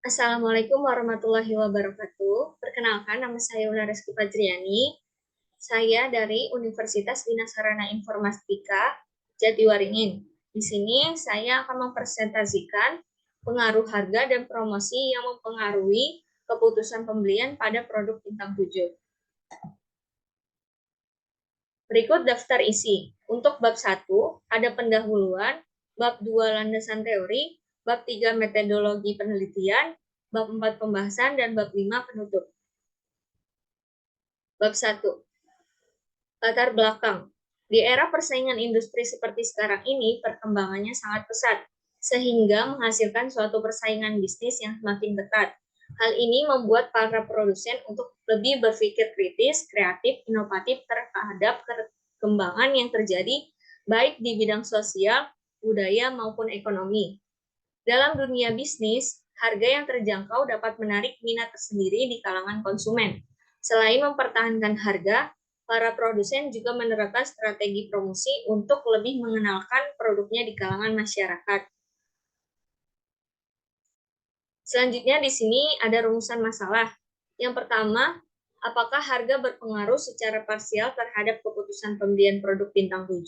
Assalamualaikum warahmatullahi wabarakatuh. Perkenalkan, nama saya Una Reski Fajriani. Saya dari Universitas Bina Sarana Informatika Jatiwaringin. Di sini saya akan mempresentasikan pengaruh harga dan promosi yang mempengaruhi keputusan pembelian pada produk bintang 7. Berikut daftar isi. Untuk bab 1 ada pendahuluan, bab 2 landasan teori, bab 3 metodologi penelitian, bab 4 pembahasan, dan bab 5 penutup. Bab 1. Latar belakang. Di era persaingan industri seperti sekarang ini, perkembangannya sangat pesat, sehingga menghasilkan suatu persaingan bisnis yang semakin ketat. Hal ini membuat para produsen untuk lebih berpikir kritis, kreatif, inovatif terhadap perkembangan yang terjadi baik di bidang sosial, budaya, maupun ekonomi. Dalam dunia bisnis, harga yang terjangkau dapat menarik minat tersendiri di kalangan konsumen. Selain mempertahankan harga, para produsen juga menerapkan strategi promosi untuk lebih mengenalkan produknya di kalangan masyarakat. Selanjutnya di sini ada rumusan masalah. Yang pertama, apakah harga berpengaruh secara parsial terhadap keputusan pembelian produk bintang 7?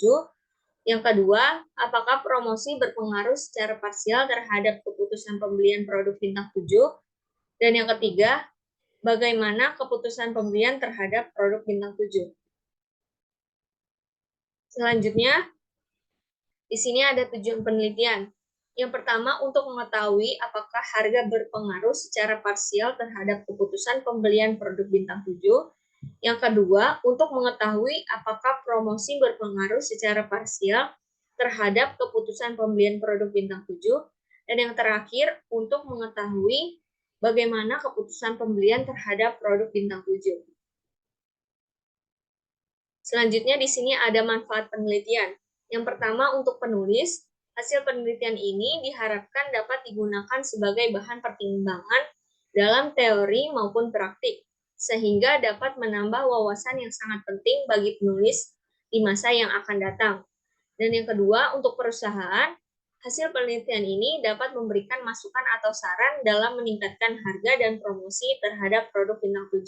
Yang kedua, apakah promosi berpengaruh secara parsial terhadap keputusan pembelian produk bintang 7? Dan yang ketiga, bagaimana keputusan pembelian terhadap produk bintang 7? Selanjutnya, di sini ada tujuan penelitian. Yang pertama, untuk mengetahui apakah harga berpengaruh secara parsial terhadap keputusan pembelian produk bintang 7. Yang kedua, untuk mengetahui apakah promosi berpengaruh secara parsial terhadap keputusan pembelian produk bintang 7. Dan yang terakhir, untuk mengetahui bagaimana keputusan pembelian terhadap produk bintang 7. Selanjutnya di sini ada manfaat penelitian. Yang pertama, untuk penulis, hasil penelitian ini diharapkan dapat digunakan sebagai bahan pertimbangan dalam teori maupun praktik, sehingga dapat menambah wawasan yang sangat penting bagi penulis di masa yang akan datang. Dan yang kedua, untuk perusahaan, hasil penelitian ini dapat memberikan masukan atau saran dalam meningkatkan harga dan promosi terhadap produk bintang 7.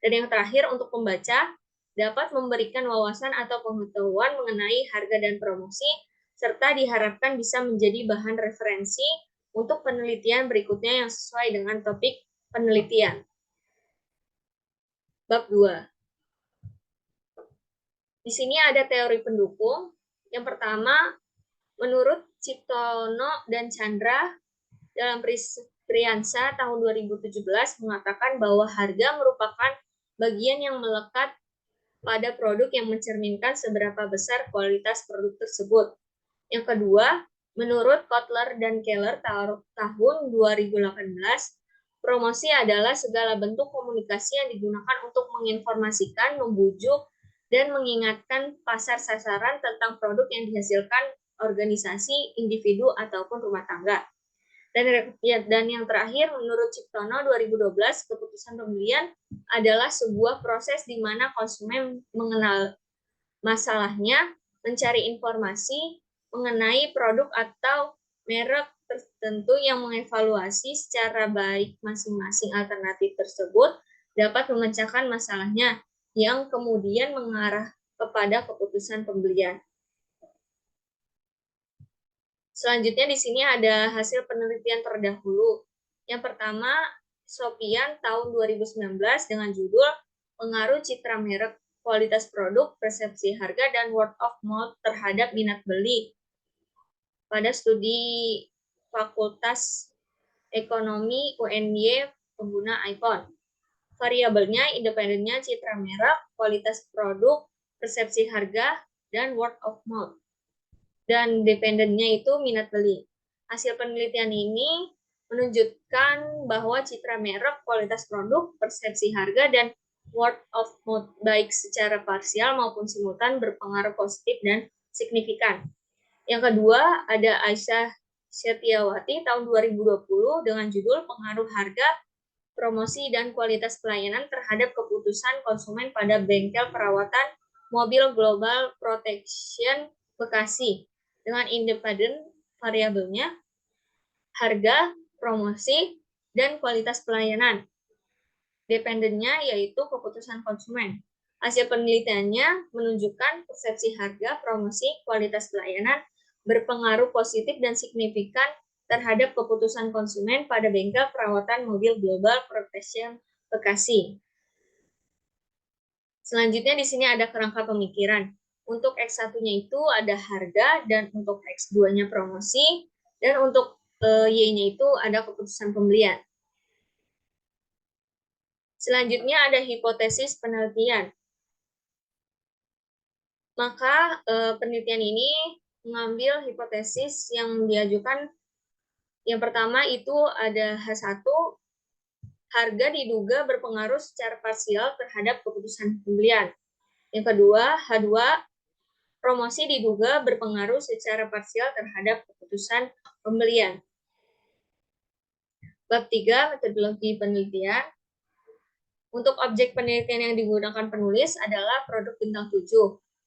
Dan yang terakhir, untuk pembaca, dapat memberikan wawasan atau pengetahuan mengenai harga dan promosi, serta diharapkan bisa menjadi bahan referensi untuk penelitian berikutnya yang sesuai dengan topik penelitian. Bab 2. Di sini ada teori pendukung. Yang pertama, menurut Ciptono dan Chandra dalam Priyansa tahun 2017 mengatakan bahwa harga merupakan bagian yang melekat pada produk yang mencerminkan seberapa besar kualitas produk tersebut. Yang kedua, menurut Kotler dan Keller tahun 2018, promosi adalah segala bentuk komunikasi yang digunakan untuk menginformasikan, membujuk, dan mengingatkan pasar sasaran tentang produk yang dihasilkan organisasi, individu, ataupun rumah tangga. Dan yang terakhir, menurut Ciptono 2012, keputusan pembelian adalah sebuah proses di mana konsumen mengenal masalahnya, mencari informasi mengenai produk atau merek tertentu yang mengevaluasi secara baik masing-masing alternatif tersebut dapat memecahkan masalahnya yang kemudian mengarah kepada keputusan pembelian. Selanjutnya di sini ada hasil penelitian terdahulu. Yang pertama, Sopian tahun 2019 dengan judul Pengaruh Citra Merek, Kualitas Produk, Persepsi Harga, dan Word of Mouth terhadap minat beli pada studi Fakultas Ekonomi UNY pengguna iPhone. Variabelnya, independennya citra merek, kualitas produk, persepsi harga, dan word of mouth. Dan dependennya itu minat beli. Hasil penelitian ini menunjukkan bahwa citra merek, kualitas produk, persepsi harga, dan word of mouth baik secara parsial maupun simultan berpengaruh positif dan signifikan. Yang kedua, ada Aisyah Setiawati tahun 2020 dengan judul Pengaruh Harga, Promosi, dan Kualitas Pelayanan terhadap Keputusan Konsumen pada Bengkel Perawatan Mobil Global Protection Bekasi. Dengan independen variabelnya harga, promosi, dan kualitas pelayanan. Dependennya yaitu keputusan konsumen. Hasil penelitiannya menunjukkan persepsi harga, promosi, kualitas pelayanan berpengaruh positif dan signifikan terhadap keputusan konsumen pada bengkel perawatan mobil Global Protection Bekasi. Selanjutnya di sini ada kerangka pemikiran. Untuk X1-nya itu ada harga, dan untuk X2-nya promosi, dan untuk Y-nya itu ada keputusan pembelian. Selanjutnya ada hipotesis penelitian. Maka penelitian ini mengambil hipotesis yang diajukan. Yang pertama itu ada H1, harga diduga berpengaruh secara parsial terhadap keputusan pembelian. Yang kedua, H2, promosi diduga berpengaruh secara parsial terhadap keputusan pembelian. Bab 3, metodologi penelitian. Untuk objek penelitian yang digunakan penulis adalah produk bintang 7.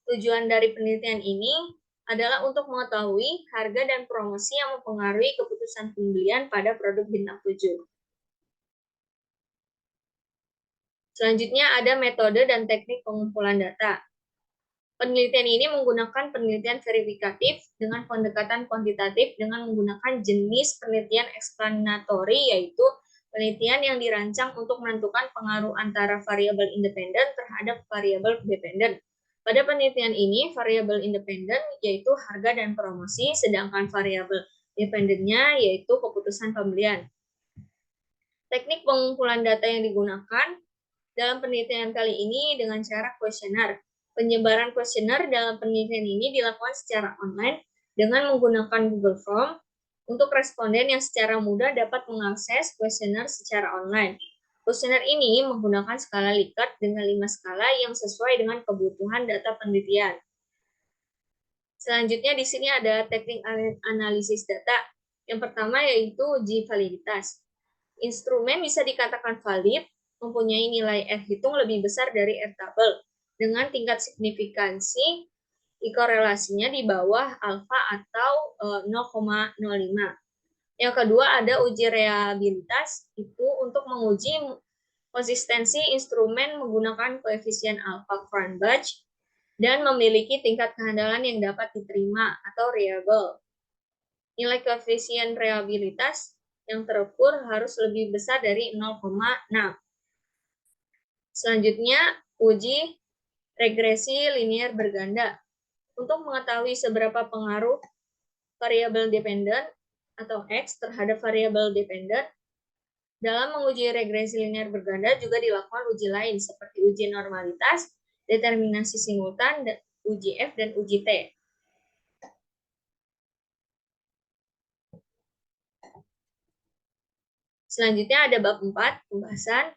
Tujuan dari penelitian ini adalah untuk mengetahui harga dan promosi yang mempengaruhi keputusan pembelian pada produk bintang 7. Selanjutnya ada metode dan teknik pengumpulan data. Penelitian ini menggunakan penelitian verifikatif dengan pendekatan kuantitatif dengan menggunakan jenis penelitian eksplanatori, yaitu penelitian yang dirancang untuk menentukan pengaruh antara variabel independen terhadap variabel dependen. Pada penelitian ini, variabel independen yaitu harga dan promosi, sedangkan variabel dependennya yaitu keputusan pembelian. Teknik pengumpulan data yang digunakan dalam penelitian kali ini dengan cara kuesioner. Penyebaran kuesioner dalam penelitian ini dilakukan secara online dengan menggunakan Google Form untuk responden yang secara mudah dapat mengakses kuesioner secara online. Kuesioner ini menggunakan skala Likert dengan 5 skala yang sesuai dengan kebutuhan data penelitian. Selanjutnya di sini ada teknik analisis data. Yang pertama yaitu uji validitas. Instrumen bisa dikatakan valid mempunyai nilai R hitung lebih besar dari R tabel dengan tingkat signifikansi korelasinya di bawah alfa atau 0,05. Yang kedua ada uji reliabilitas, itu untuk menguji konsistensi instrumen menggunakan koefisien alfa Cronbach dan memiliki tingkat kehandalan yang dapat diterima atau reliable. Nilai koefisien reliabilitas yang terukur harus lebih besar dari 0,6. Selanjutnya, uji regresi linear berganda. Untuk mengetahui seberapa pengaruh variabel dependen atau X terhadap variabel dependen, dalam menguji regresi linear berganda juga dilakukan uji lain seperti uji normalitas, determinasi simultan, uji F, dan uji T. Selanjutnya ada bab 4, pembahasan.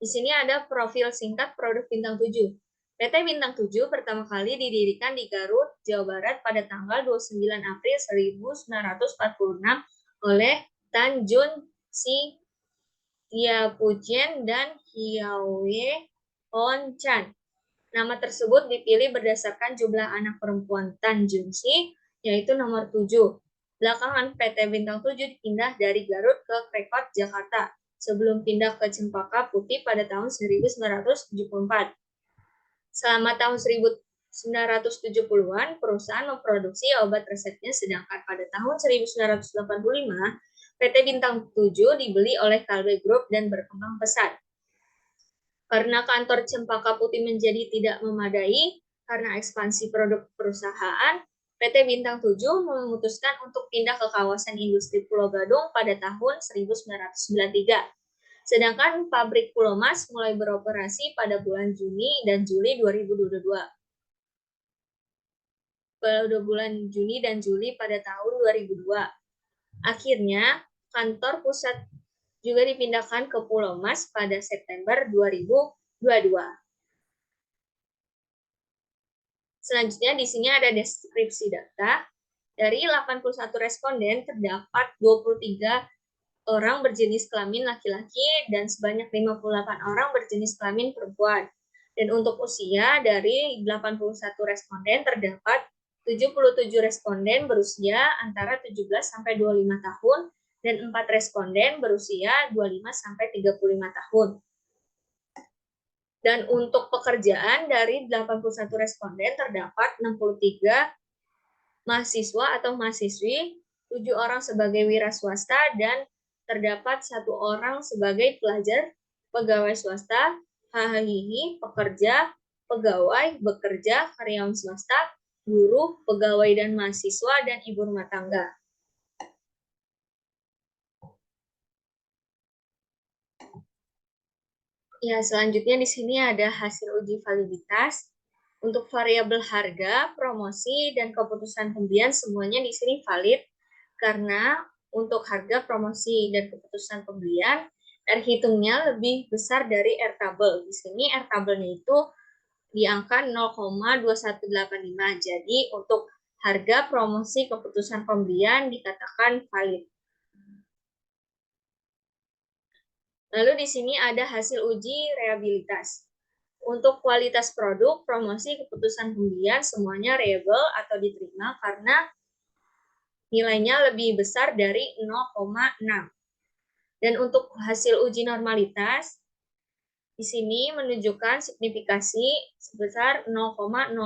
Di sini ada profil singkat produk bintang 7. PT Bintang 7 pertama kali didirikan di Garut, Jawa Barat pada tanggal 29 April 1946 oleh Tan Jun Si, Tiapujen, dan Hiawe Hon Chan. Nama tersebut dipilih berdasarkan jumlah anak perempuan Tan Jun Si, yaitu nomor 7. Belakangan PT Bintang 7 dipindah dari Garut ke Krekot, Jakarta, sebelum pindah ke Cempaka Putih pada tahun 1974. Selama tahun 1970-an, perusahaan memproduksi obat resepnya, sedangkan pada tahun 1985, PT Bintang 7 dibeli oleh Kalbe Group dan berkembang pesat. Karena kantor Cempaka Putih menjadi tidak memadai karena ekspansi produk perusahaan, PT Bintang 7 memutuskan untuk pindah ke kawasan industri Pulau Gadung pada tahun 1993. Sedangkan pabrik Pulau Mas mulai beroperasi pada bulan Juni dan Juli 2022. Pada bulan Juni dan Juli pada tahun 2002. Akhirnya, kantor pusat juga dipindahkan ke Pulau Mas pada September 2022. Selanjutnya di sini ada deskripsi data. Dari 81 responden terdapat 23 orang berjenis kelamin laki-laki dan sebanyak 58 orang berjenis kelamin perempuan. Dan untuk usia, dari 81 responden terdapat 77 responden berusia antara 17 sampai 25 tahun dan 4 responden berusia 25-35 tahun. Dan untuk pekerjaan dari 81 responden terdapat 63 mahasiswa atau mahasiswi, 7 orang sebagai wira swasta, dan terdapat 1 orang sebagai pelajar, pegawai swasta, hahihi, pekerja, pegawai, bekerja, karyawan swasta, guru, pegawai dan mahasiswa, dan ibu rumah tangga. Ya, selanjutnya di sini ada hasil uji validitas. Untuk variabel harga, promosi, dan keputusan pembelian semuanya di sini valid karena untuk harga, promosi, dan keputusan pembelian R hitungnya lebih besar dari R tabel. Di sini R tabelnya itu di angka 0,2185. Jadi untuk harga, promosi, keputusan pembelian dikatakan valid. Lalu di sini ada hasil uji reliabilitas. Untuk kualitas produk, promosi, keputusan pembelian semuanya reliable atau diterima karena nilainya lebih besar dari 0,6. Dan untuk hasil uji normalitas, di sini menunjukkan signifikasi sebesar 0,001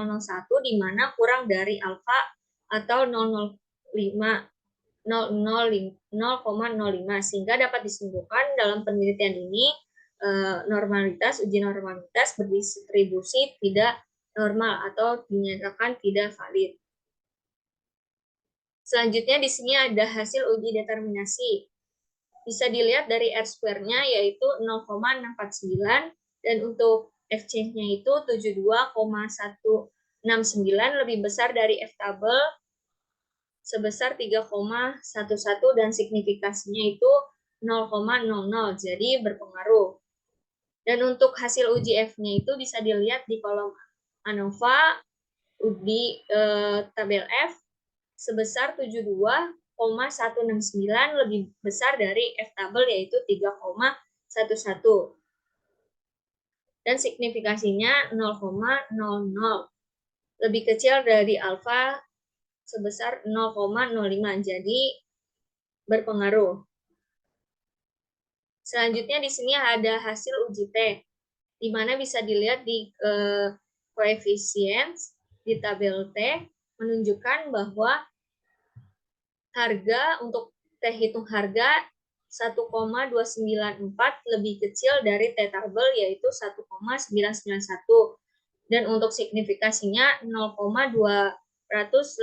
di mana kurang dari alfa atau 0,05 sehingga dapat disimpulkan dalam penelitian ini uji normalitas berdistribusi tidak normal atau dinyatakan tidak valid. Selanjutnya di sini ada hasil uji determinasi. Bisa dilihat dari R-square-nya yaitu 0,649 dan untuk F-change-nya itu 72,169 lebih besar dari F-tabel sebesar 3,11 dan signifikasinya itu 0,00, jadi berpengaruh. Dan untuk hasil uji F-nya itu bisa dilihat di kolom ANOVA di tabel F sebesar 72,169 lebih besar dari F-tabel yaitu 3,11. Dan signifikasinya 0,00. Lebih kecil dari alfa sebesar 0,05, jadi berpengaruh. Selanjutnya di sini ada hasil uji T, di mana bisa dilihat di koefisien di tabel T menunjukkan bahwa harga untuk T hitung harga 1,294 lebih kecil dari T tabel yaitu 1,991 dan untuk signifikasinya 0,200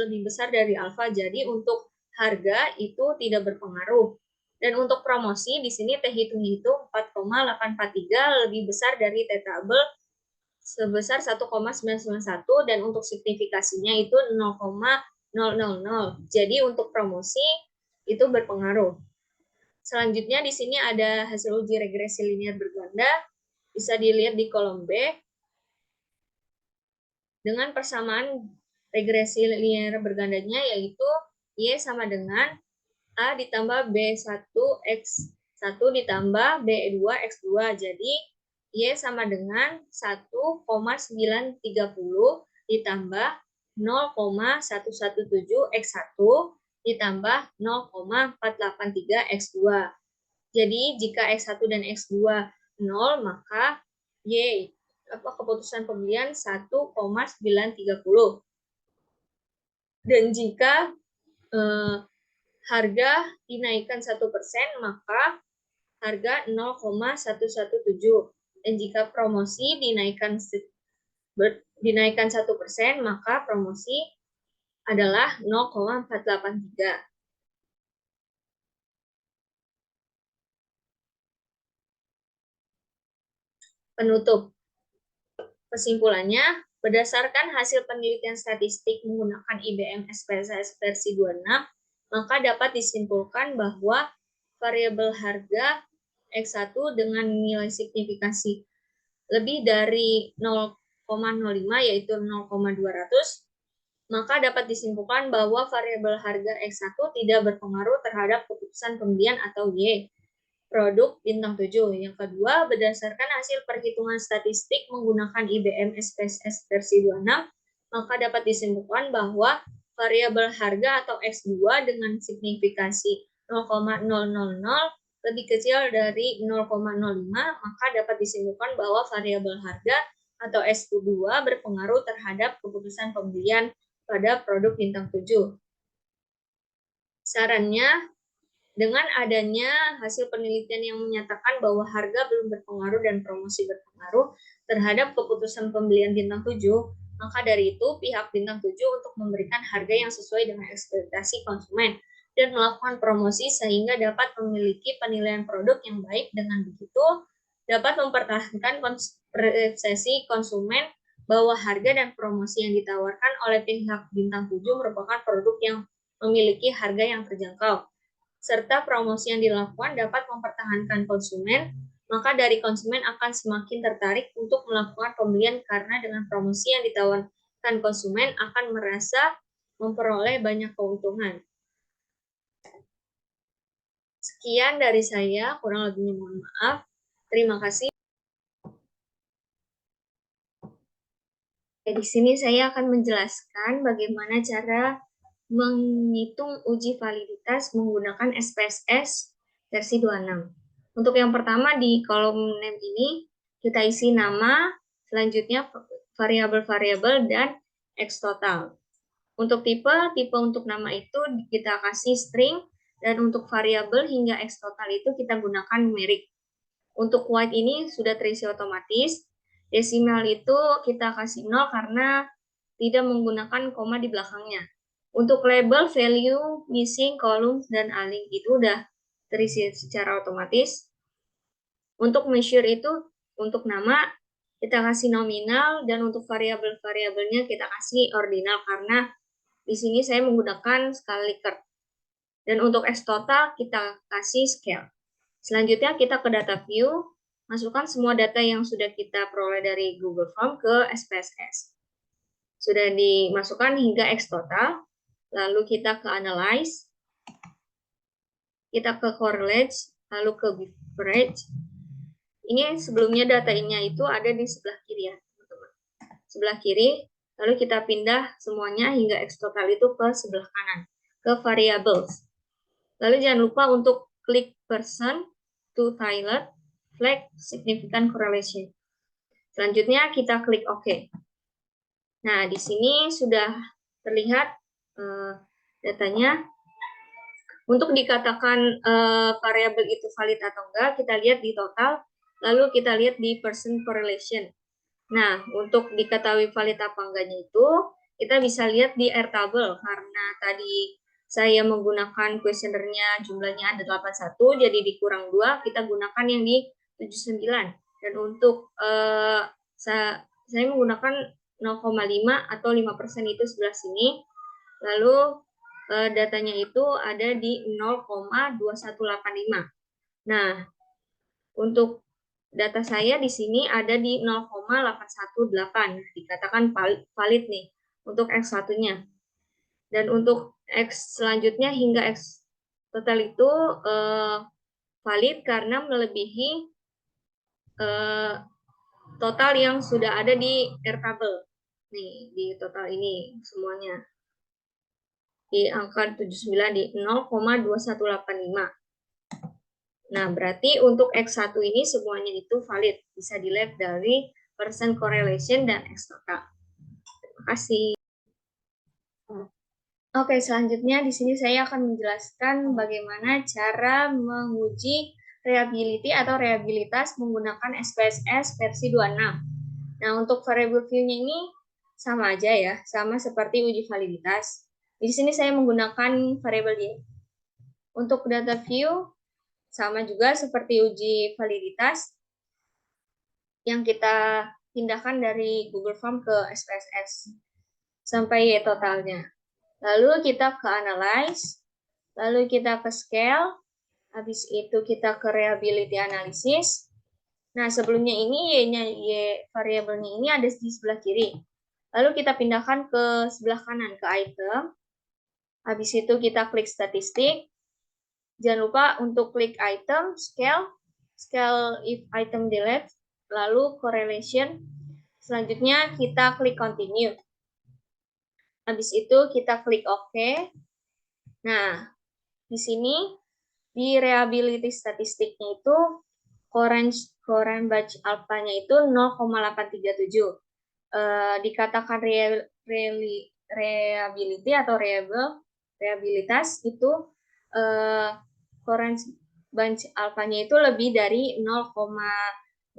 lebih besar dari alfa. Jadi untuk harga itu tidak berpengaruh. Dan untuk promosi di sini T hitung itu 4,843 lebih besar dari T tabel sebesar 1,991 dan untuk signifikasinya itu 0,000. Jadi untuk promosi itu berpengaruh. Selanjutnya di sini ada hasil uji regresi linear berganda. Bisa dilihat di kolom B. Dengan persamaan regresi linear bergandanya yaitu Y sama dengan A ditambah B1X1 ditambah B2X2. Jadi Y sama dengan 1,930 ditambah 0,117X1 ditambah 0,483X2. Jadi jika X1 dan X2 0, maka Y keputusan pembelian 1,930. Dan jika harga dinaikkan 1%, maka harga 0,117. Dan jika promosi dinaikkan 1%, maka promosi adalah 0,483. Penutup. Kesimpulannya, berdasarkan hasil penelitian statistik menggunakan IBM SPSS versi 26, maka dapat disimpulkan bahwa variabel harga X1 dengan nilai signifikasi lebih dari 0,05 yaitu 0,200, maka dapat disimpulkan bahwa variabel harga X1 tidak berpengaruh terhadap keputusan pembelian atau Y produk bintang 7. Yang kedua, berdasarkan hasil perhitungan statistik menggunakan IBM SPSS versi 26, maka dapat disimpulkan bahwa variabel harga atau X2 dengan signifikasi 0,000 lebih kecil dari 0,05, maka dapat disimpulkan bahwa variabel harga atau SU2 berpengaruh terhadap keputusan pembelian pada produk bintang 7. Sarannya, dengan adanya hasil penelitian yang menyatakan bahwa harga belum berpengaruh dan promosi berpengaruh terhadap keputusan pembelian bintang 7, maka dari itu pihak bintang 7 untuk memberikan harga yang sesuai dengan ekspektasi konsumen dan melakukan promosi sehingga dapat memiliki penilaian produk yang baik. Dengan begitu, dapat mempertahankan persepsi konsumen bahwa harga dan promosi yang ditawarkan oleh pihak bintang 7 merupakan produk yang memiliki harga yang terjangkau, serta promosi yang dilakukan dapat mempertahankan konsumen, maka dari konsumen akan semakin tertarik untuk melakukan pembelian karena dengan promosi yang ditawarkan konsumen akan merasa memperoleh banyak keuntungan. Sekian dari saya, kurang lebihnya mohon maaf. Terima kasih. Di sini saya akan menjelaskan bagaimana cara menghitung uji validitas menggunakan SPSS versi 26. Untuk yang pertama di kolom name ini kita isi nama, selanjutnya variabel-variabel dan X total. Untuk tipe untuk nama itu kita kasih string dan untuk variabel hingga X total itu kita gunakan numerik. Untuk white ini sudah terisi otomatis. Desimal itu kita kasih 0 karena tidak menggunakan koma di belakangnya. Untuk label, value, missing, columns, dan align itu udah terisi secara otomatis. Untuk measure itu, untuk nama, kita kasih nominal, dan untuk variabel-variabelnya kita kasih ordinal, karena di sini saya menggunakan skala Likert. Dan untuk X total, kita kasih scale. Selanjutnya kita ke data view, masukkan semua data yang sudah kita peroleh dari Google Form ke SPSS. Sudah dimasukkan hingga X total. Lalu kita ke analyze, kita ke correlate, lalu ke beverage. Ini sebelumnya datanya itu ada di sebelah kiri ya, teman-teman. Sebelah kiri, lalu kita pindah semuanya hingga X total itu ke sebelah kanan, ke variables. Lalu jangan lupa untuk klik person to tiled, flag significant correlation. Selanjutnya kita klik OK. Nah, di sini sudah terlihat datanya. Untuk dikatakan variabel itu valid atau enggak, kita lihat di total, lalu kita lihat di person correlation. Nah, untuk diketahui valid apa enggaknya itu, kita bisa lihat di Airtable, karena tadi saya menggunakan kuesionernya jumlahnya ada 81, jadi dikurang 2, kita gunakan yang di 79. Dan untuk saya menggunakan 0,5 atau 5% itu sebelah sini, lalu datanya itu ada di 0,2185. Nah, untuk data saya di sini ada di 0,818. Dikatakan valid nih untuk X1-nya. Dan untuk X selanjutnya hingga X total itu valid karena melebihi total yang sudah ada di Airtable. Nih, di total ini semuanya. Di angka 79 di 0,2185. Nah, berarti untuk X1 ini semuanya itu valid. Bisa dilihat dari percent correlation dan X total. Terima kasih. Oke, selanjutnya di sini saya akan menjelaskan bagaimana cara menguji reliability atau reliabilitas menggunakan SPSS versi 26. Nah, untuk variable view-nya ini sama aja ya, sama seperti uji validitas. Di sini saya menggunakan variable Y. Untuk data view, sama juga seperti uji validitas yang kita pindahkan dari Google Form ke SPSS sampai Y totalnya. Lalu kita ke analyze, lalu kita ke scale, habis itu kita ke reliability analysis. Nah, sebelumnya ini Y variabelnya ini ada di sebelah kiri. Lalu kita pindahkan ke sebelah kanan, ke item. Habis itu kita klik statistik. Jangan lupa untuk klik item, scale if item delete, lalu correlation. Selanjutnya kita klik continue. Habis itu kita klik OK. Nah, di sini Di reliability statistiknya itu Coren batch alpha-nya itu 0,837. Dikatakan reliability atau reliabilitas itu Coren batch alpha-nya itu lebih dari 0,6.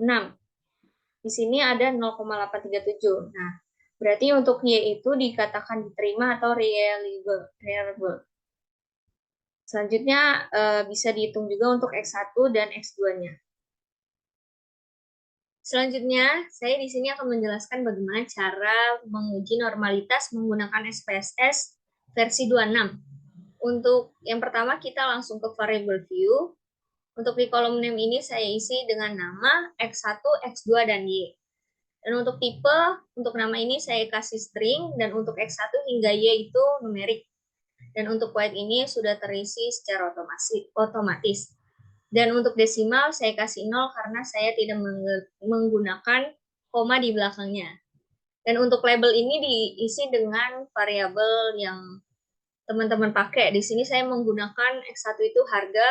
Di sini ada 0,837. Nah, berarti untuk Y itu dikatakan diterima atau reliable. Selanjutnya bisa dihitung juga untuk X1 dan X2-nya. Selanjutnya, saya di sini akan menjelaskan bagaimana cara menguji normalitas menggunakan SPSS versi 26. Untuk yang pertama, kita langsung ke variable view. Untuk di kolom name ini saya isi dengan nama X1, X2, dan Y. Dan untuk tipe, untuk nama ini saya kasih string, dan untuk X1 hingga Y itu numerik. Dan untuk white ini sudah terisi secara otomatis. Dan untuk desimal saya kasih 0 karena saya tidak menggunakan koma di belakangnya. Dan untuk label ini diisi dengan variabel yang teman-teman pakai. Di sini saya menggunakan X1 itu harga,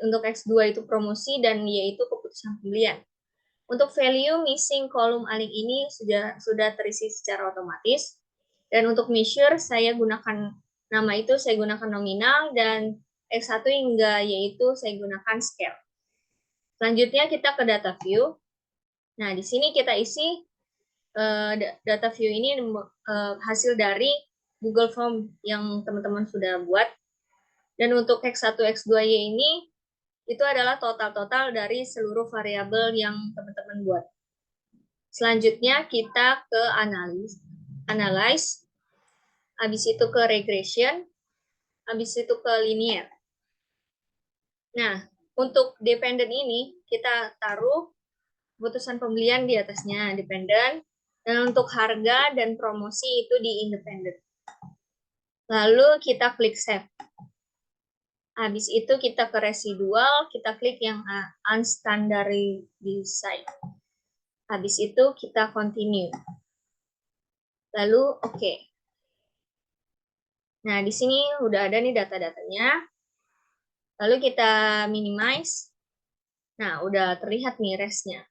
untuk X2 itu promosi, dan Y itu keputusan pembelian. Untuk value missing kolom aling ini sudah terisi secara otomatis. Dan untuk measure saya gunakan nama itu saya gunakan nominal, dan X1 hingga Y itu saya gunakan scale. Selanjutnya kita ke data view. Nah, di sini kita isi data view ini hasil dari Google Form yang teman-teman sudah buat. Dan untuk X1, X2, Y ini itu adalah total-total dari seluruh variabel yang teman-teman buat. Selanjutnya kita ke analyze, habis itu ke regression, habis itu ke linear. Nah, untuk dependent ini kita taruh keputusan pembelian di atasnya, dependent, dan untuk harga dan promosi itu di independent. Lalu kita klik save. Habis itu kita ke residual, kita klik yang unstandardized. Habis itu kita continue. Lalu oke. Nah, di sini udah ada nih data-datanya. Lalu kita minimize. Nah, udah terlihat nih restnya.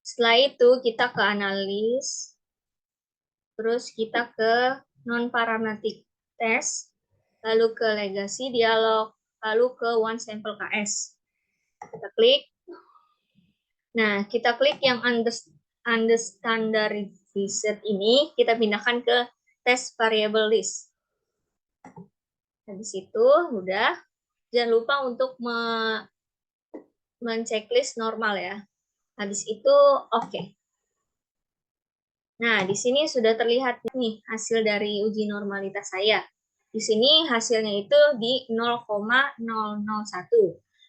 Setelah itu kita ke analis. Terus kita ke non-parametric test. Lalu ke legacy dialog. Lalu ke one sample KS. Kita klik. Nah, kita klik yang unstandardized ini. Kita pindahkan ke test variable list. Habis itu udah. Jangan lupa untuk men-checklist normal ya. Habis itu oke. Nah, di sini sudah terlihat nih hasil dari uji normalitas saya. Di sini hasilnya itu di 0,001.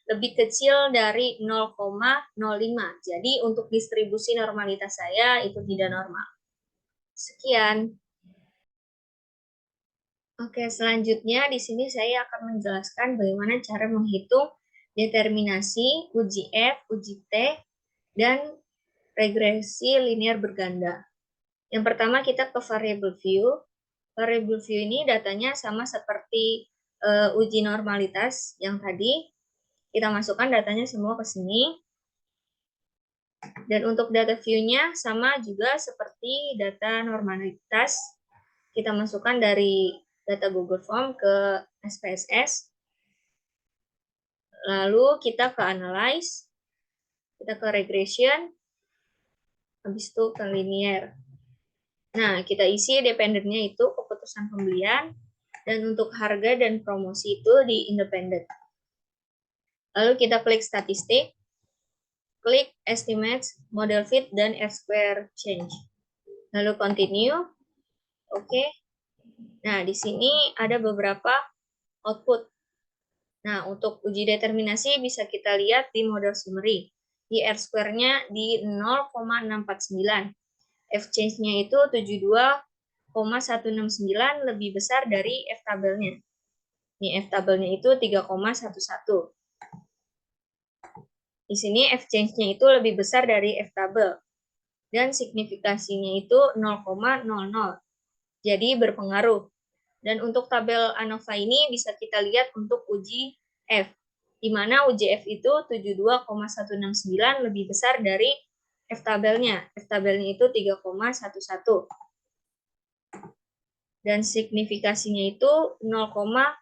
Lebih kecil dari 0,05. Jadi untuk distribusi normalitas saya itu tidak normal. Sekian. Oke, selanjutnya di sini saya akan menjelaskan bagaimana cara menghitung determinasi, uji F, uji T, dan regresi linear berganda. Yang pertama kita ke variable view. Variable view ini datanya sama seperti uji normalitas yang tadi. Kita masukkan datanya semua ke sini. Dan untuk data view-nya sama juga seperti data normalitas. Kita masukkan dari data Google Form ke SPSS. Lalu kita ke analyze, kita ke regression, habis itu ke linear. Nah, kita isi dependennya itu keputusan pembelian, dan untuk harga dan promosi itu di independent. Lalu kita klik statistik, klik estimate, model fit, dan R-square change. Lalu continue, oke. Nah, di sini ada beberapa output. Nah, untuk uji determinasi bisa kita lihat di model summary. Di R-square-nya di 0,649. F-change-nya itu 72,169 lebih besar dari F-tabelnya. Ini F-tabelnya itu 3,11. Di sini F-change-nya itu lebih besar dari F-tabel. Dan signifikasinya itu 0,00. Jadi berpengaruh. Dan untuk tabel ANOVA ini bisa kita lihat untuk uji F, di mana UJF itu 72,169 lebih besar dari F tabelnya. F tabelnya itu 3,11. Dan signifikasinya itu 0,00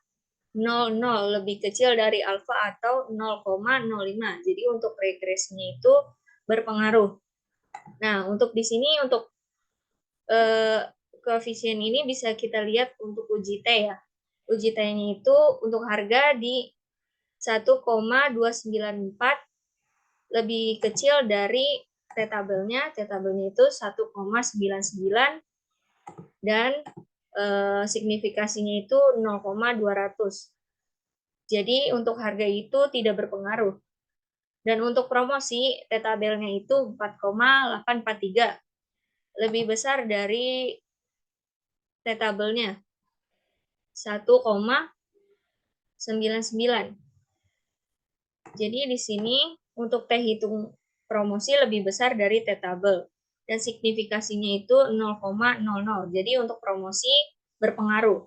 lebih kecil dari alfa atau 0,05. Jadi untuk regresinya itu berpengaruh. Nah, untuk di sini untuk koefisien ini bisa kita lihat untuk uji T ya. Uji T-nya itu untuk harga di 1,294 lebih kecil dari T tabelnya. T tabelnya itu 1,99 dan signifikasinya itu 0,200. Jadi untuk harga itu tidak berpengaruh. Dan untuk promosi, T tabelnya itu 4,843. Lebih besar dari T tabelnya 1,99. Jadi di sini untuk T hitung promosi lebih besar dari T tabel. Dan signifikasinya itu 0,00. Jadi untuk promosi berpengaruh.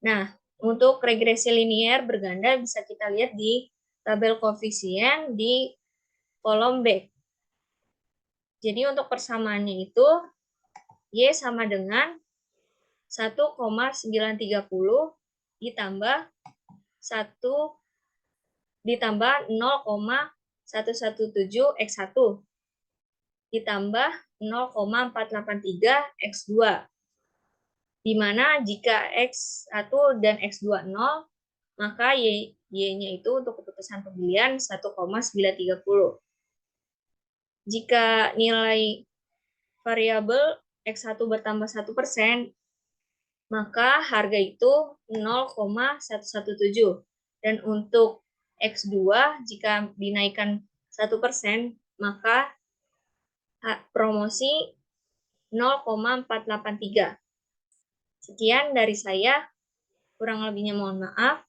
Nah, untuk regresi linier berganda bisa kita lihat di tabel koefisien di kolom B. Jadi untuk persamaannya itu Y sama dengan 1,930 ditambah 0,117 X1 ditambah 0,483 X2. Di mana jika X1 dan X2 0, maka Y-nya itu untuk keputusan pembelian 1,930. Jika nilai variabel X1 bertambah 1%, maka harga itu 0,117. Dan untuk X2, jika dinaikkan 1%, maka promosi 0,483. Sekian dari saya, kurang lebihnya mohon maaf.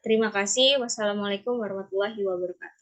Terima kasih. Wassalamualaikum warahmatullahi wabarakatuh.